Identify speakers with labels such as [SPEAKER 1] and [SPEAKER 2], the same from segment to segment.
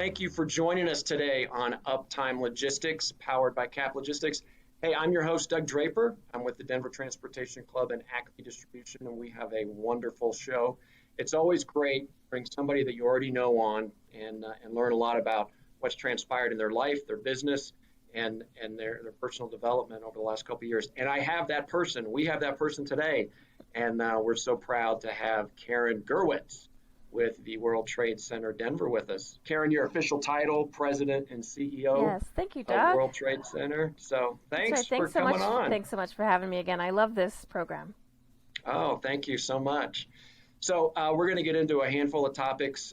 [SPEAKER 1] Thank you for joining us today on Uptime Logistics, powered by Cap Logistics. Hey, I'm your host, Doug Draper. I'm with the Denver Transportation Club and ACME Distribution, and we have a wonderful show. It's always great to bring somebody that you already know on and learn a lot about what's transpired in their life, their business, and their personal development over the last couple of years. And I have that person. We have that person today, and we're so proud to have Karen Gerwitz with the World Trade Center Denver with us. Karen, your official title, President and CEO
[SPEAKER 2] Yes, thank you, Doug.
[SPEAKER 1] of World Trade Center. So thanks for
[SPEAKER 2] so
[SPEAKER 1] coming
[SPEAKER 2] much.
[SPEAKER 1] on.
[SPEAKER 2] Thanks so much for having me again. I love this program.
[SPEAKER 1] Oh, thank you so much. So we're going to get into a handful of topics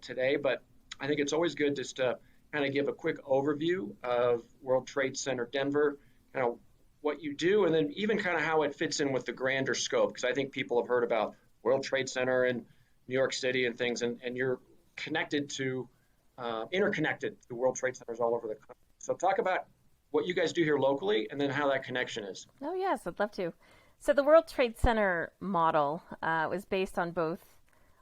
[SPEAKER 1] today, but I think it's always good just to kind of give a quick overview of World Trade Center Denver, kind of what you do, and then even kind of how it fits in with the grander scope, because I think people have heard about World Trade Center and New York City and things, and you're connected to, interconnected to World Trade Centers all over the country. So talk about what you guys do here locally and then how that connection is.
[SPEAKER 2] Oh, yes, I'd love to. So the World Trade Center model was based on both,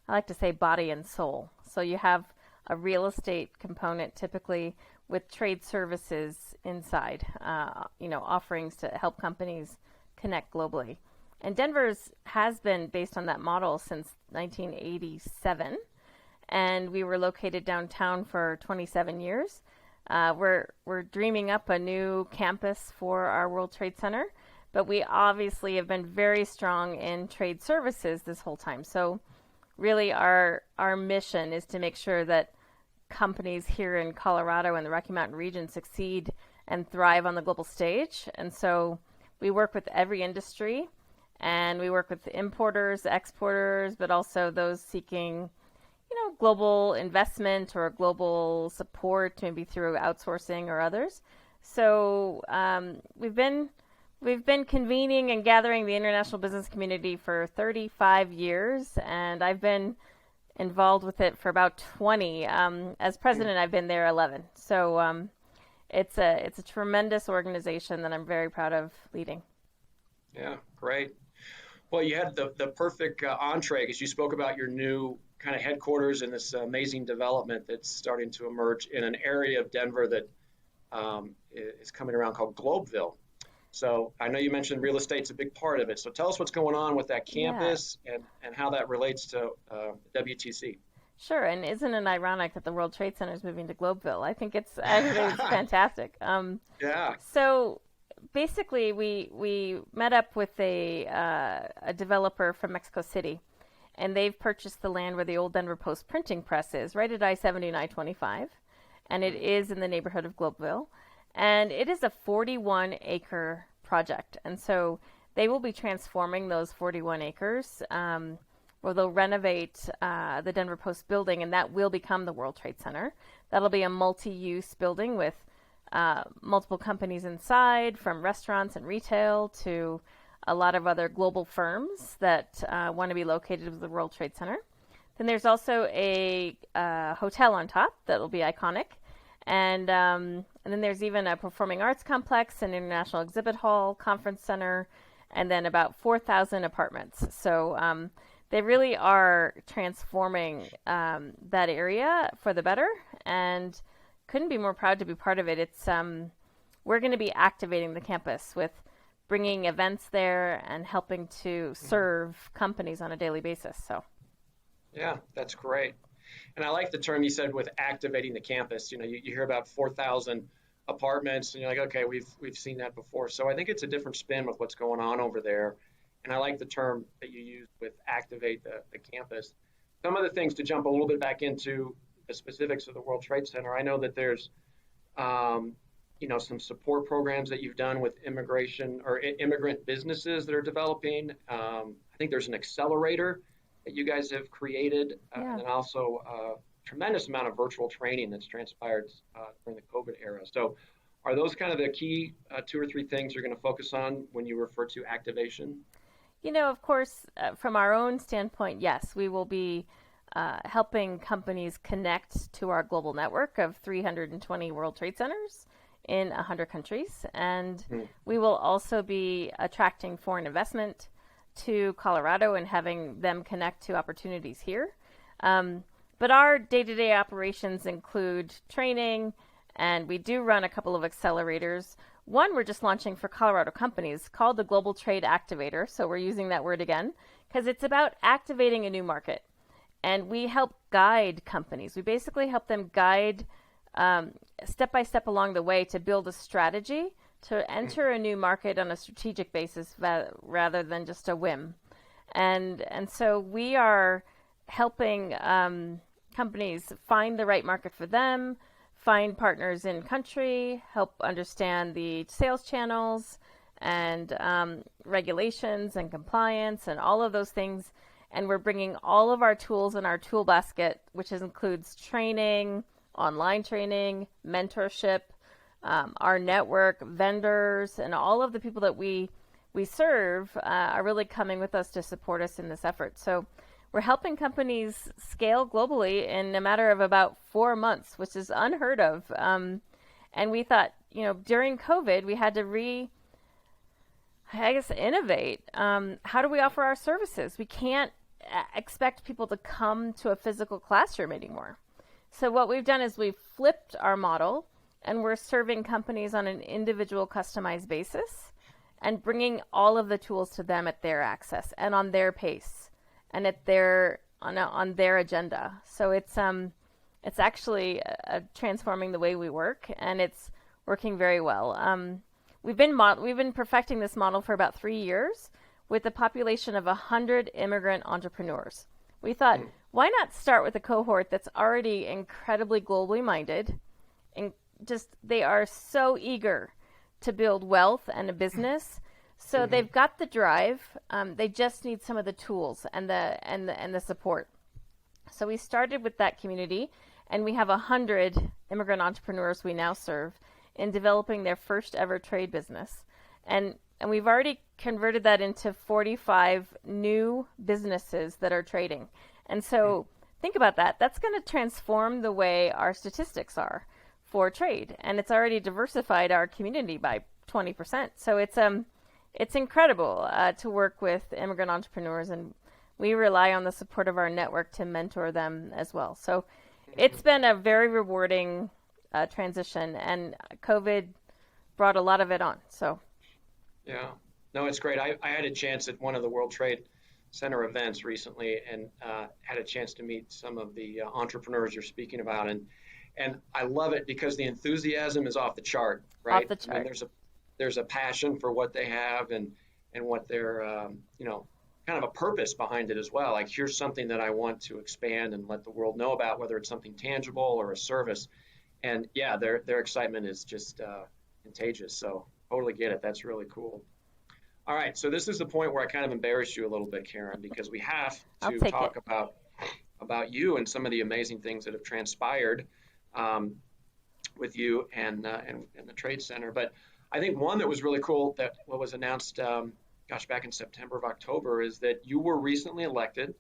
[SPEAKER 2] I like to say, body and soul. So you have a real estate component typically with trade services inside, offerings to help companies connect globally. And Denver's has been based on that model since 1987, and we were located downtown for 27 years. We're dreaming up a new campus for our World Trade Center, but we obviously have been very strong in trade services this whole time. So really our mission is to make sure that companies here in Colorado and the Rocky Mountain region succeed and thrive on the global stage. And so we work with every industry. And we work with importers, exporters, but also those seeking, global investment or global support, maybe through outsourcing or others. So we've been convening and gathering the international business community for 35 years, and I've been involved with it for about 20. As president, I've been there 11. So it's a tremendous organization that I'm very proud of leading.
[SPEAKER 1] Yeah, great. Well, you had the perfect entree because you spoke about your new kind of headquarters and this amazing development that's starting to emerge in an area of Denver that is coming around called Globeville. So I know you mentioned real estate's a big part of it. So tell us what's going on with that campus and how that relates to WTC.
[SPEAKER 2] Sure, and isn't it ironic that the World Trade Center is moving to Globeville? I think it's fantastic.
[SPEAKER 1] Yeah.
[SPEAKER 2] So basically, we met up with a developer from Mexico City, and they've purchased the land where the old Denver Post printing press is, right at I-70 and I-25, and it is in the neighborhood of Globeville, and it is a 41-acre project, and so they will be transforming those 41 acres, where they'll renovate the Denver Post building, and that will become the World Trade Center. That'll be a multi-use building with multiple companies inside, from restaurants and retail to a lot of other global firms that want to be located at the World Trade Center. Then there's also a hotel on top that will be iconic. And then there's even a performing arts complex, an international exhibit hall, conference center, and then about 4,000 apartments. So they really are transforming that area for the better, and couldn't be more proud to be part of it. It's we're going to be activating the campus with bringing events there and helping to serve companies on a daily basis. So,
[SPEAKER 1] yeah, that's great. And I like the term you said with activating the campus. You hear about 4,000 apartments, and you're like, okay, we've seen that before. So I think it's a different spin with what's going on over there. And I like the term that you used with activate the campus. Some of the things to jump a little bit back into the specifics of the World Trade Center. I know that there's, some support programs that you've done with immigration or immigrant businesses that are developing. I think there's an accelerator that you guys have created, and then also a tremendous amount of virtual training that's transpired during the COVID era. So are those kind of the key 2 or 3 things you're going to focus on when you refer to activation?
[SPEAKER 2] Of course, from our own standpoint, yes, we will be helping companies connect to our global network of 320 World Trade Centers in 100 countries. And we will also be attracting foreign investment to Colorado and having them connect to opportunities here. But our day-to-day operations include training, and we do run a couple of accelerators. One we're just launching for Colorado companies called the Global Trade Activator. So we're using that word again because it's about activating a new market. And we help guide companies. We basically help them guide step by step along the way to build a strategy to enter a new market on a strategic basis rather than just a whim. And so we are helping companies find the right market for them, find partners in country, help understand the sales channels and regulations and compliance and all of those things. And we're bringing all of our tools in our tool basket, which includes training, online training, mentorship, our network, vendors, and all of the people that we serve are really coming with us to support us in this effort. So we're helping companies scale globally in a matter of about 4 months, which is unheard of. And we thought, during COVID, we had to innovate. How do we offer our services? We can't expect people to come to a physical classroom anymore. So what we've done is we've flipped our model, and we're serving companies on an individual customized basis and bringing all of the tools to them at their access and on their pace and at on their agenda. So it's actually transforming the way we work, and it's working very well. We've been perfecting this model for about 3 years with a population of 100 immigrant entrepreneurs. We thought, why not start with a cohort that's already incredibly globally minded, and they are so eager to build wealth and a business. So they've got the drive. They just need some of the tools and the support. So we started with that community, and we have 100 immigrant entrepreneurs we now serve in developing their first ever trade business. And we've already converted that into 45 new businesses that are trading. And so think about that. That's going to transform the way our statistics are for trade. And it's already diversified our community by 20%. So it's incredible to work with immigrant entrepreneurs, and we rely on the support of our network to mentor them as well. So it's been a very rewarding transition, and COVID brought a lot of it on. So
[SPEAKER 1] yeah, no, it's great. I had a chance at one of the World Trade Center events recently, and had a chance to meet some of the entrepreneurs you're speaking about, and I love it because the enthusiasm is off the chart, right?
[SPEAKER 2] Off the chart.
[SPEAKER 1] I mean, there's a passion for what they have and what they're kind of a purpose behind it as well. Like, here's something that I want to expand and let the world know about, whether it's something tangible or a service. And yeah, their excitement is just contagious. So totally get it. That's really cool. All right, so this is the point where I kind of embarrassed you a little bit, Karen, because we have to talk about you and some of the amazing things that have transpired with you and the Trade Center. But I think one that was really cool that was announced, back in September of October, is that you were recently elected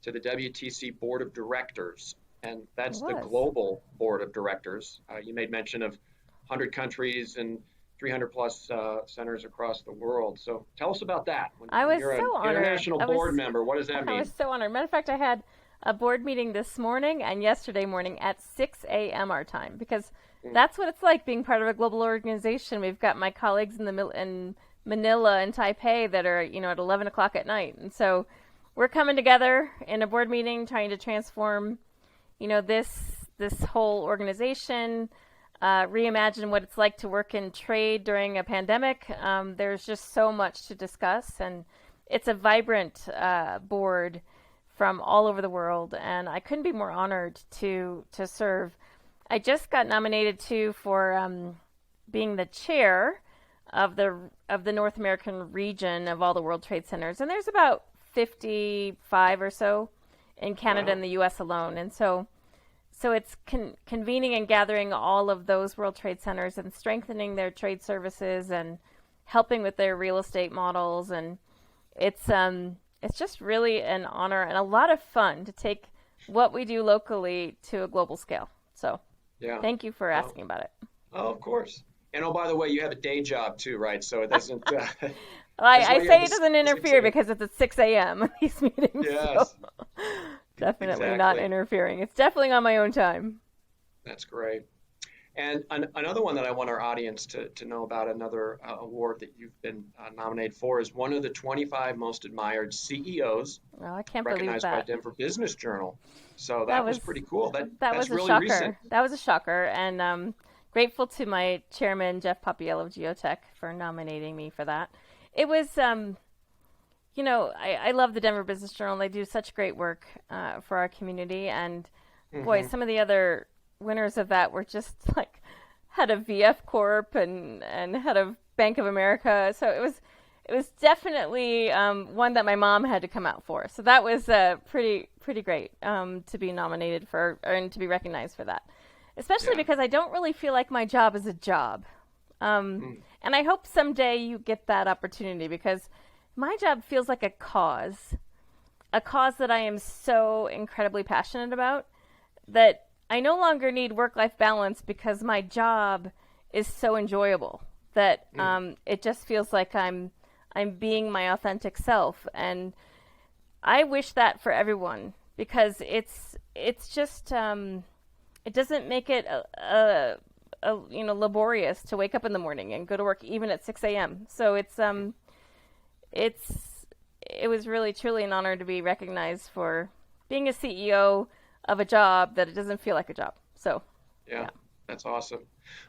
[SPEAKER 1] to the WTC Board of Directors, and that's the global Board of Directors. You made mention of 100 countries and 300 plus centers across the world. So tell us about that.
[SPEAKER 2] You're an
[SPEAKER 1] international board member, what does that mean?
[SPEAKER 2] I was so honored. Matter of fact, I had a board meeting this morning and yesterday morning at 6 a.m. our time, because that's what it's like being part of a global organization. We've got my colleagues in Manila and Taipei that are, at 11 o'clock at night. And so we're coming together in a board meeting trying to transform, this whole organization, reimagine what it's like to work in trade during a pandemic. There's just so much to discuss, and it's a vibrant board from all over the world, and I couldn't be more honored to serve. I just got nominated too for being the chair of the North American region of all the World Trade Centers, and there's about 55 or so in Canada and the U.S. alone, and so it's convening and gathering all of those World Trade Centers and strengthening their trade services and helping with their real estate models, and it's just really an honor and a lot of fun to take what we do locally to a global scale. So thank you for asking about it.
[SPEAKER 1] Oh, of course. And by the way, you have a day job too, right? So it doesn't...
[SPEAKER 2] I say it doesn't interfere because it's at 6 a.m. these meetings.
[SPEAKER 1] Yes.
[SPEAKER 2] definitely not
[SPEAKER 1] Exactly.
[SPEAKER 2] interfering. It's definitely on my own time.
[SPEAKER 1] That's great. And another one that I want our audience to know about, another award that you've been nominated for, is one of the 25 most admired CEOs
[SPEAKER 2] Well, I can't believe
[SPEAKER 1] recognized by
[SPEAKER 2] that.
[SPEAKER 1] Denver Business Journal. So
[SPEAKER 2] That
[SPEAKER 1] that was
[SPEAKER 2] was
[SPEAKER 1] pretty cool.
[SPEAKER 2] that
[SPEAKER 1] That's
[SPEAKER 2] was a
[SPEAKER 1] really recent.
[SPEAKER 2] shocker. That was a shocker, and grateful to my chairman Jeff Papiello of Geotech for nominating me for that. It was, I love the Denver Business Journal. They do such great work for our community, and boy,
[SPEAKER 1] Hmm.
[SPEAKER 2] some of the other winners of that were just like head of VF Corp and head of Bank of America. So it was definitely one that my mom had to come out for. So that was pretty great to be nominated for and to be recognized for that. Especially
[SPEAKER 1] Yeah.
[SPEAKER 2] because I don't really feel like my job is a job.
[SPEAKER 1] Mm.
[SPEAKER 2] And I hope someday you get that opportunity because my job feels like a cause that I am so incredibly passionate about that I no longer need work-life balance because my job is so enjoyable that
[SPEAKER 1] Mm.
[SPEAKER 2] it just feels like I'm being my authentic self, and I wish that for everyone because it's just it doesn't make it laborious to wake up in the morning and go to work even at 6 a.m. So it's it was really truly an honor to be recognized for being a CEO of a job that it doesn't feel like a job. So
[SPEAKER 1] Yeah,
[SPEAKER 2] yeah.
[SPEAKER 1] that's awesome.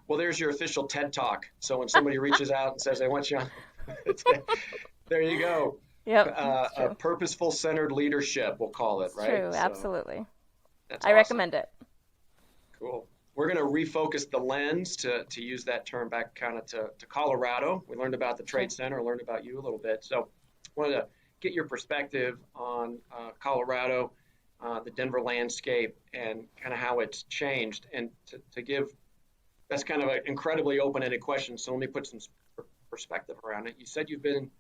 [SPEAKER 1] Well, there's your official TED Talk. So when somebody reaches out and says, I want you on, there you go.
[SPEAKER 2] Yep, it's
[SPEAKER 1] A
[SPEAKER 2] true.
[SPEAKER 1] purposeful centered leadership, we'll call it,
[SPEAKER 2] It's
[SPEAKER 1] right?
[SPEAKER 2] true,
[SPEAKER 1] So
[SPEAKER 2] absolutely.
[SPEAKER 1] that's
[SPEAKER 2] I
[SPEAKER 1] awesome.
[SPEAKER 2] recommend it.
[SPEAKER 1] Cool. We're going to refocus the lens to use that term back kind of to Colorado. We learned about the
[SPEAKER 2] Sure.
[SPEAKER 1] Trade Center, learned about you a little bit. So wanted to get your perspective on Colorado, the Denver landscape, and kind of how it's changed. And to give, that's kind of an incredibly open-ended question. So let me put some perspective around it. You said you've been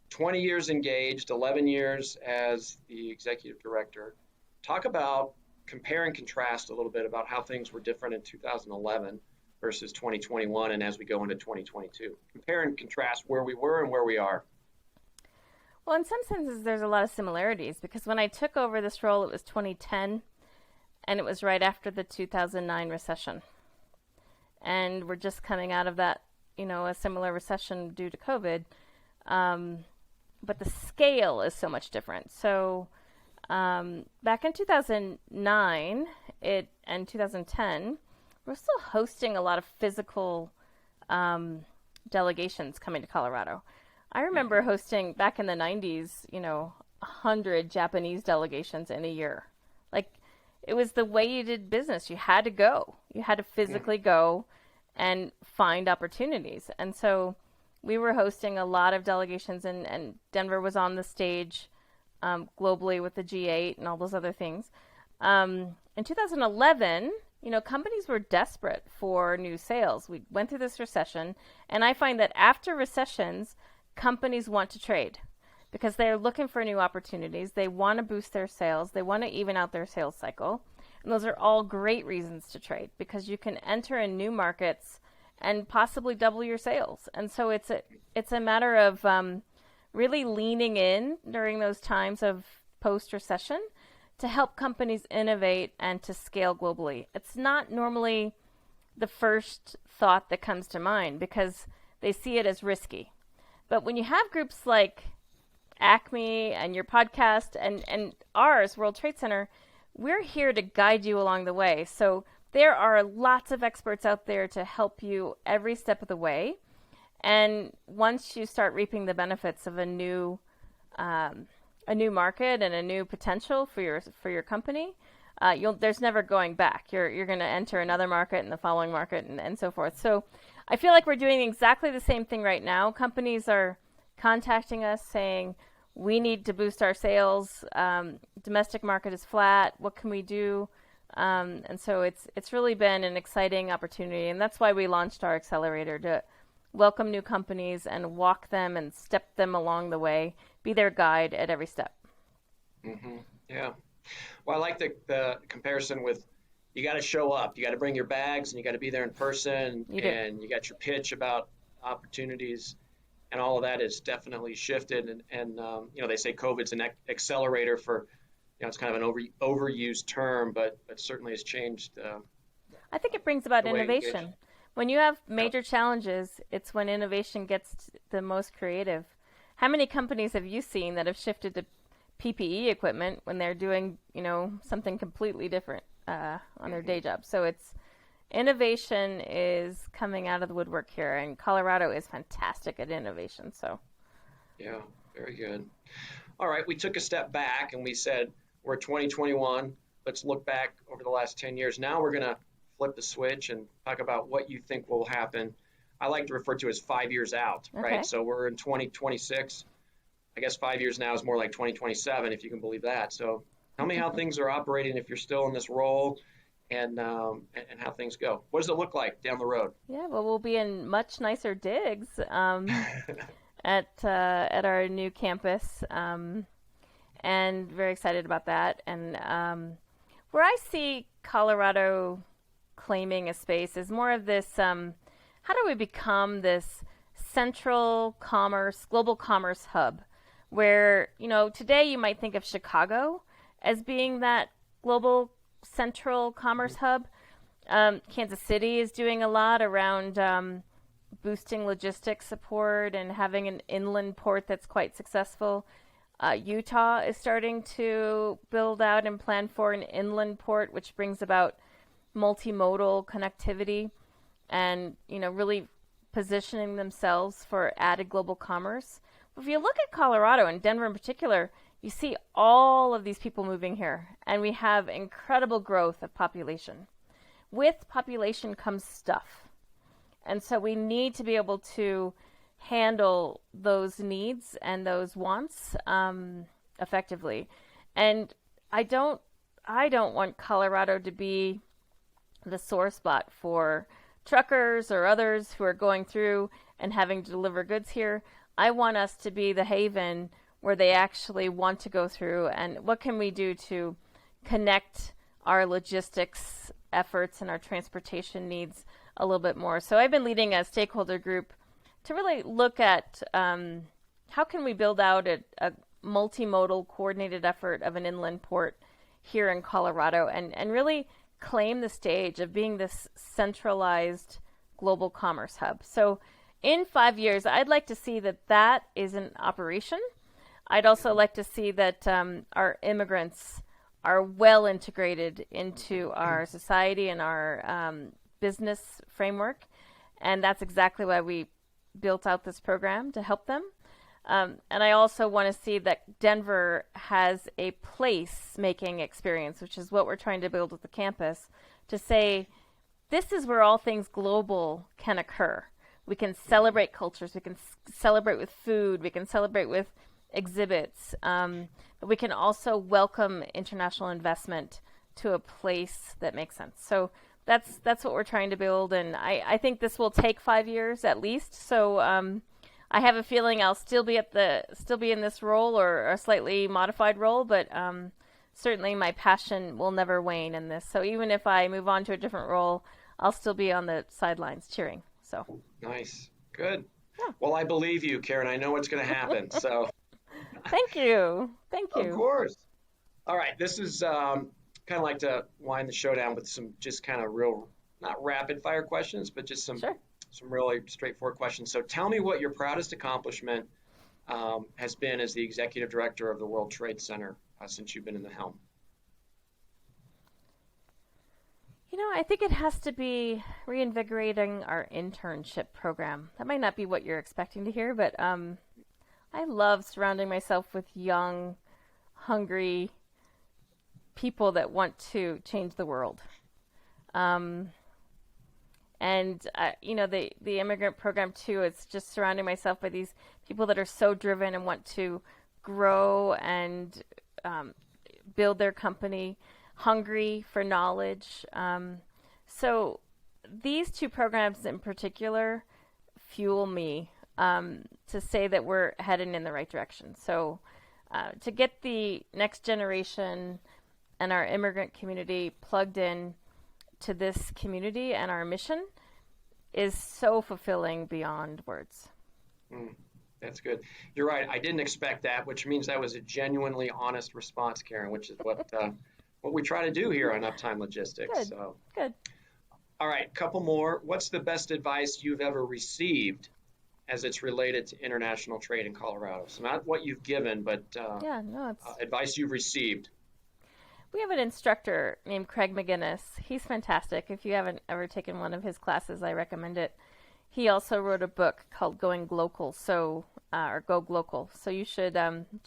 [SPEAKER 1] 20 years engaged, 11 years as the executive director. Talk about compare and contrast a little bit about how things were different in 2011 versus 2021 and as we go into 2022. Compare and contrast where we were and where we are.
[SPEAKER 2] Well, in some senses, there's a lot of similarities because when I took over this role, it was 2010, and it was right after the 2009 recession. And we're just coming out of that, a similar recession due to COVID. But the scale is so much different. So back in 2009 and 2010, we're still hosting a lot of physical delegations coming to Colorado. I remember
[SPEAKER 1] Mm-hmm.
[SPEAKER 2] hosting back in the 90s, 100 Japanese delegations in a year. Like, it was the way you did business. You had to go. You had to
[SPEAKER 1] Mm-hmm.
[SPEAKER 2] physically go and find opportunities. And so we were hosting a lot of delegations, and Denver was on the stage globally with the G8 and all those other things. In 2011, companies were desperate for new sales. We went through this recession, and I find that after recessions, companies want to trade because they're looking for new opportunities. They want to boost their sales. They want to even out their sales cycle. And those are all great reasons to trade because you can enter in new markets and possibly double your sales. And so it's a matter of really leaning in during those times of post recession to help companies innovate and to scale globally. It's not normally the first thought that comes to mind because they see it as risky. But when you have groups like ACME and your podcast and ours, World Trade Center, we're here to guide you along the way. So there are lots of experts out there to help you every step of the way. And once you start reaping the benefits of a new market and a new potential for your company, there's never going back. You're going to enter another market and the following market and so forth. So I feel like we're doing exactly the same thing right now. Companies are contacting us saying, we need to boost our sales. Domestic market is flat. What can we do? And so it's really been an exciting opportunity. And that's why we launched our accelerator to welcome new companies and walk them and step them along the way, be their guide at every step.
[SPEAKER 1] Mm-hmm. Yeah. Well, I like the comparison with you got to show up, you got to bring your bags, and you got to be there in person,
[SPEAKER 2] You do.
[SPEAKER 1] and you got your pitch about opportunities, and all of that has definitely shifted. And they say COVID's an accelerator for it's kind of an overused term, but it certainly has changed
[SPEAKER 2] I think it brings about
[SPEAKER 1] the way we engage.
[SPEAKER 2] innovation. When you have
[SPEAKER 1] Yeah.
[SPEAKER 2] major challenges, it's when innovation gets the most creative. How many companies have you seen that have shifted to PPE equipment when they're doing, something completely different on their day job? So it's innovation is coming out of the woodwork here, and Colorado is fantastic at innovation. So
[SPEAKER 1] Yeah, very good. All right, we took a step back and we said we're 2021. Let's look back over the last 10 years. Now we're going to flip the switch and talk about what you think will happen. I like to refer to as 5 years out,
[SPEAKER 2] okay.
[SPEAKER 1] right? So we're in 2026. I guess 5 years now is more like 2027, if you can believe that. So tell me how things are operating if you're still in this role, and how things go. What does it look like down the road?
[SPEAKER 2] Yeah, well, we'll be in much nicer digs at our new campus, and very excited about that. And where I see Colorado claiming a space is more of this: how do we become this central commerce, global commerce hub? Where today you might think of Chicago as being that global central commerce hub. Kansas City is doing a lot around boosting logistics support and having an inland port that's quite successful. Utah is starting to build out and plan for an inland port, which brings about multimodal connectivity and really positioning themselves for added global commerce. If you look at Colorado and Denver in particular, you see all of these people moving here, and we have incredible growth of population. With population comes stuff. And so we need to be able to handle those needs and those wants effectively. And I don't want Colorado to be the sore spot for truckers or others who are going through and having to deliver goods here. I want us to be the haven where they actually want to go through, and what can we do to connect our logistics efforts and our transportation needs a little bit more. So I've been leading a stakeholder group to really look at how can we build out a multimodal coordinated effort of an inland port here in Colorado, and really claim the stage of being this centralized global commerce hub. So in 5 years, I'd like to see that is in operation. I'd also like to see that our immigrants are well integrated into our society and our business framework. And that's exactly why we built out this program, to help them. And I also want to see that Denver has a place-making experience, which is what we're trying to build with the campus, to say this is where all things global can occur. We can celebrate cultures. We can celebrate with food. We can celebrate with exhibits. But we can also welcome international investment to a place that makes sense. So that's what we're trying to build. And I think this will take 5 years at least. So I have a feeling I'll still be in this role, or a slightly modified role, but certainly my passion will never wane in this. So even if I move on to a different role, I'll still be on the sidelines cheering. So
[SPEAKER 1] Nice. Good.
[SPEAKER 2] Yeah.
[SPEAKER 1] Well, I believe you, Karen. I know what's going to happen. So
[SPEAKER 2] Thank you.
[SPEAKER 1] of course. All right. This is kind of like to wind the show down with some just kind of real, not rapid fire questions, but just some really straightforward questions. So tell me what your proudest accomplishment has been as the executive director of the World Trade Center since you've been in the helm.
[SPEAKER 2] I think it has to be reinvigorating our internship program. That might not be what you're expecting to hear, but I love surrounding myself with young, hungry people that want to change the world. And the immigrant program too, it's just surrounding myself by these people that are so driven and want to grow and build their company, hungry for knowledge. So these two programs in particular fuel me to say that we're heading in the right direction. So to get the next generation and our immigrant community plugged in to this community and our mission is so fulfilling beyond words.
[SPEAKER 1] That's good. You're right. I didn't expect that, which means that was a genuinely honest response, Karen, which is what we try to do here on Uptime Logistics.
[SPEAKER 2] Good.
[SPEAKER 1] So,
[SPEAKER 2] Good.
[SPEAKER 1] all right, couple more. What's the best advice you've ever received as it's related to international trade in Colorado? So not what you've given, but advice you've received.
[SPEAKER 2] We have an instructor named Craig McGinnis. He's fantastic. If you haven't ever taken one of his classes, I recommend it. He also wrote a book called Going Local, or Go Global. So you should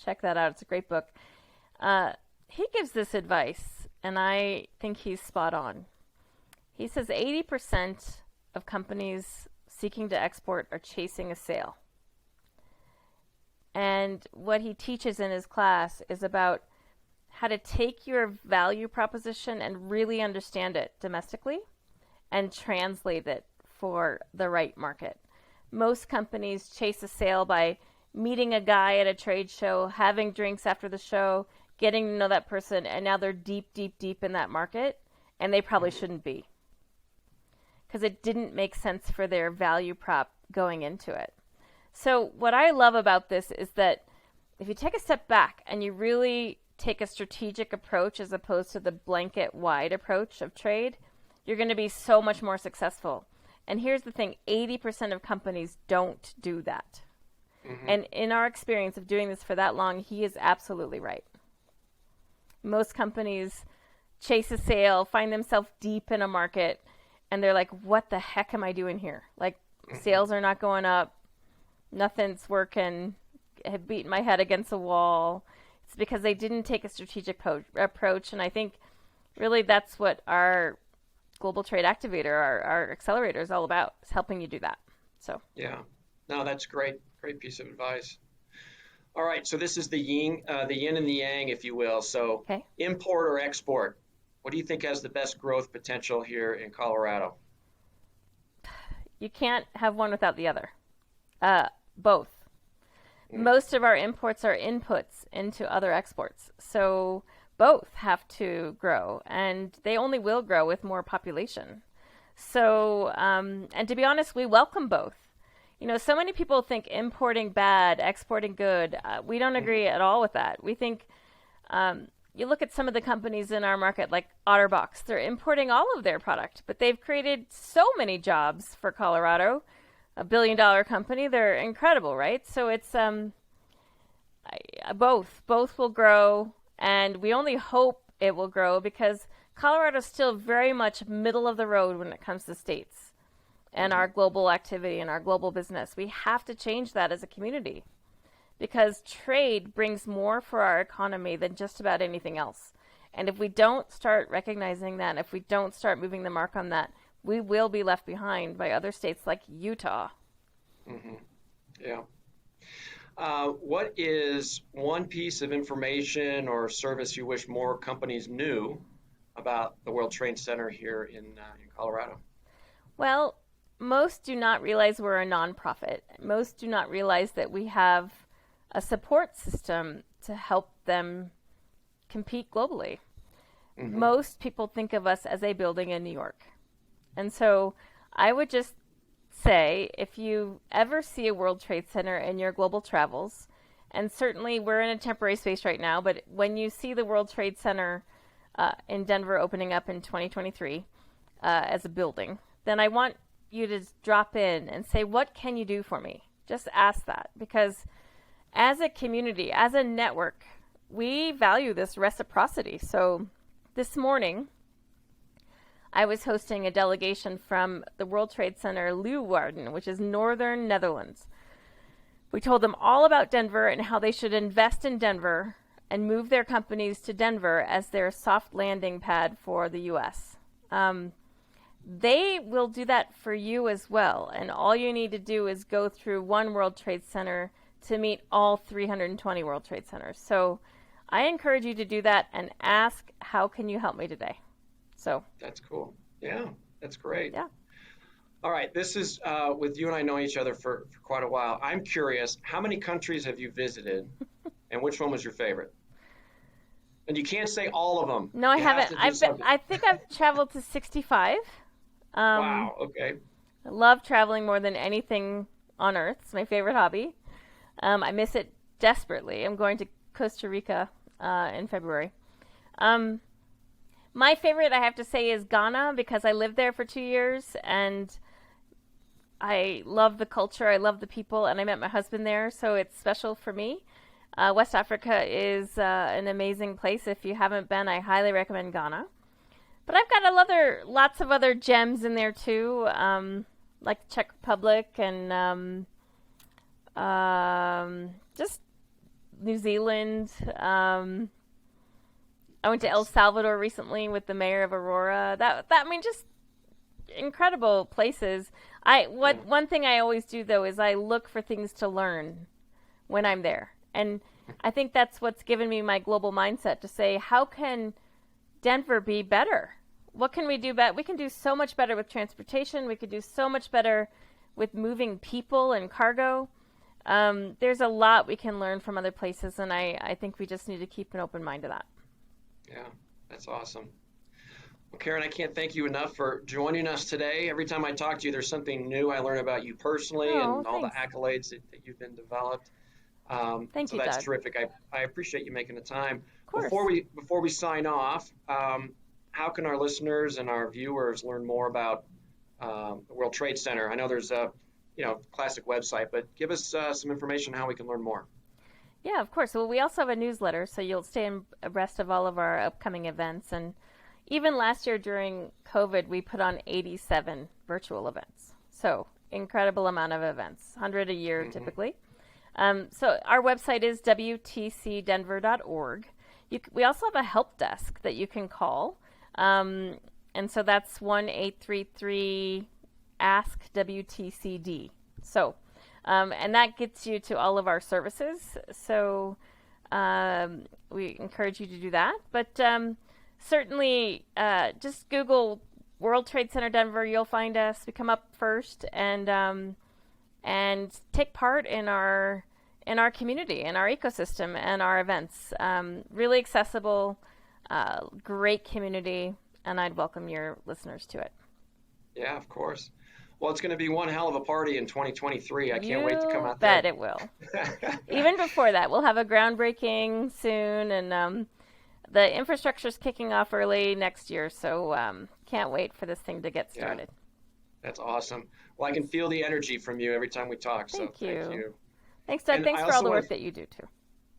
[SPEAKER 2] check that out. It's a great book. He gives this advice, and I think he's spot on. He says 80% of companies seeking to export are chasing a sale. And what he teaches in his class is about how to take your value proposition and really understand it domestically and translate it for the right market. Most companies chase a sale by meeting a guy at a trade show, having drinks after the show, getting to know that person, and now they're deep, deep, deep in that market, and they probably shouldn't be because it didn't make sense for their value prop going into it. So what I love about this is that if you take a step back and you really take a strategic approach as opposed to the blanket wide approach of trade, you're going to be so much more successful. And here's the thing, 80% of companies don't do that. Mm-hmm. And in our experience of doing this for that long, he is absolutely right. Most companies chase a sale, find themselves deep in a market, and they're like, what the heck am I doing here? Like, sales are not going up, nothing's working, I have beaten my head against a wall. It's because they didn't take a strategic approach, and I think really that's what our Global Trade Activator, our accelerator, is all about, is helping you do that. So
[SPEAKER 1] yeah, no, that's great piece of advice. All right, so this is the yin and the yang, if you will. So Import or export, what do you think has the best growth potential here in Colorado?
[SPEAKER 2] You can't have one without the other. Both. Most of our imports are inputs into other exports. So both have to grow, and they only will grow with more population. So, and to be honest, we welcome both. You know, so many people think importing bad, exporting good. We don't agree at all with that. We think, you look at some of the companies in our market, like Otterbox, they're importing all of their product, but they've created so many jobs for Colorado. $1 billion company, they're incredible, right? So it's both will grow, and we only hope it will grow because Colorado's still very much middle of the road when it comes to states and our global activity and our global business. We have to change that as a community because trade brings more for our economy than just about anything else. And if we don't start recognizing that, if we don't start moving the mark on that, we will be left behind by other states like Utah.
[SPEAKER 1] Mm-hmm. Yeah. What is one piece of information or service you wish more companies knew about the World Trade Center here in Colorado?
[SPEAKER 2] Well, most do not realize we're a nonprofit. Most do not realize that we have a support system to help them compete globally. Mm-hmm. Most people think of us as a building in New York. And so I would just say, if you ever see a World Trade Center in your global travels, and certainly we're in a temporary space right now, but when you see the World Trade Center in Denver opening up in 2023 as a building, then I want you to drop in and say, what can you do for me? Just ask that, because as a community, as a network, we value this reciprocity. So this morning, I was hosting a delegation from the World Trade Center Leeuwarden, which is northern Netherlands. We told them all about Denver and how they should invest in Denver and move their companies to Denver as their soft landing pad for the U.S. They will do that for you as well, and all you need to do is go through one World Trade Center to meet all 320 World Trade Centers. So I encourage you to do that and ask, how can you help me today? So
[SPEAKER 1] that's cool. Yeah, that's great.
[SPEAKER 2] Yeah.
[SPEAKER 1] All right. This is with you and I know each other for quite a while. I'm curious, how many countries have you visited and which one was your favorite? And you can't say all of them.
[SPEAKER 2] No, I haven't. I think I've traveled to 65.
[SPEAKER 1] Wow. Okay.
[SPEAKER 2] I love traveling more than anything on earth. It's my favorite hobby. I miss it desperately. I'm going to Costa Rica in February. My favorite, I have to say, is Ghana because I lived there for 2 years and I love the culture, I love the people, and I met my husband there, so it's special for me. West Africa is an amazing place. If you haven't been, I highly recommend Ghana. But I've got lots of other gems in there too, like the Czech Republic and just New Zealand. I went to El Salvador recently with the mayor of Aurora. I mean, just incredible places. One thing I always do though is I look for things to learn when I'm there, and I think that's what's given me my global mindset to say, how can Denver be better? What can we do better? We can do so much better with transportation. We could do so much better with moving people and cargo. There's a lot we can learn from other places, and I think we just need to keep an open mind to that.
[SPEAKER 1] Yeah, that's awesome. Well, Karen, I can't thank you enough for joining us today. Every time I talk to you, there's something new I learn about you personally and all the accolades that you've been developed.
[SPEAKER 2] Thank you,
[SPEAKER 1] that's
[SPEAKER 2] Doug.
[SPEAKER 1] terrific. I appreciate you making the time.
[SPEAKER 2] Of course.
[SPEAKER 1] Before we sign off, how can our listeners and our viewers learn more about the World Trade Center? I know there's a classic website, but give us some information on how we can learn more.
[SPEAKER 2] Yeah, of course. Well, we also have a newsletter, so you'll stay abreast of all of our upcoming events. And even last year during COVID, we put on 87 virtual events. So incredible amount of events, 100 a year typically. So our website is WTCdenver.org. We also have a help desk that you can call. And so that's 1-833-ASK-WTCD. So, and that gets you to all of our services. So we encourage you to do that. But certainly just Google World Trade Center Denver. You'll find us. We come up first, and take part in our community, in our ecosystem, and our events. Really accessible, great community, and I'd welcome your listeners to it.
[SPEAKER 1] Yeah, of course. Well, it's going to be one hell of a party in 2023. I can't wait to come out there.
[SPEAKER 2] Bet it will. Even before that, we'll have a groundbreaking soon, and the infrastructure's kicking off early next year, so can't wait for this thing to get started.
[SPEAKER 1] Yeah. That's awesome. Well, I can feel the energy from you every time we talk.
[SPEAKER 2] Thank
[SPEAKER 1] you.
[SPEAKER 2] Thank you. Thanks, Doug. Thanks for all the work that you do, too.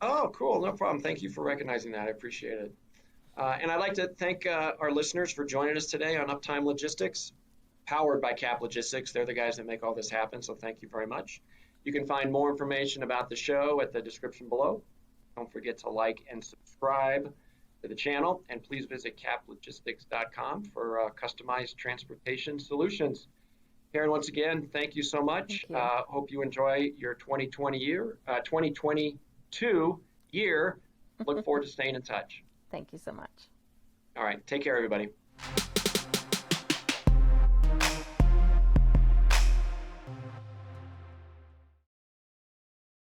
[SPEAKER 1] Oh, cool. No problem. Thank you for recognizing that. I appreciate it. And I'd like to thank our listeners for joining us today on Uptime Logistics, powered by Cap Logistics. They're the guys that make all this happen, so thank you very much. You can find more information about the show at the description below. Don't forget to like and subscribe to the channel, and please visit caplogistics.com for customized transportation solutions. Karen, once again, thank you so much. Hope you enjoy your 2022 year. Look forward to staying in touch.
[SPEAKER 2] Thank you so much.
[SPEAKER 1] All right. Take care, everybody.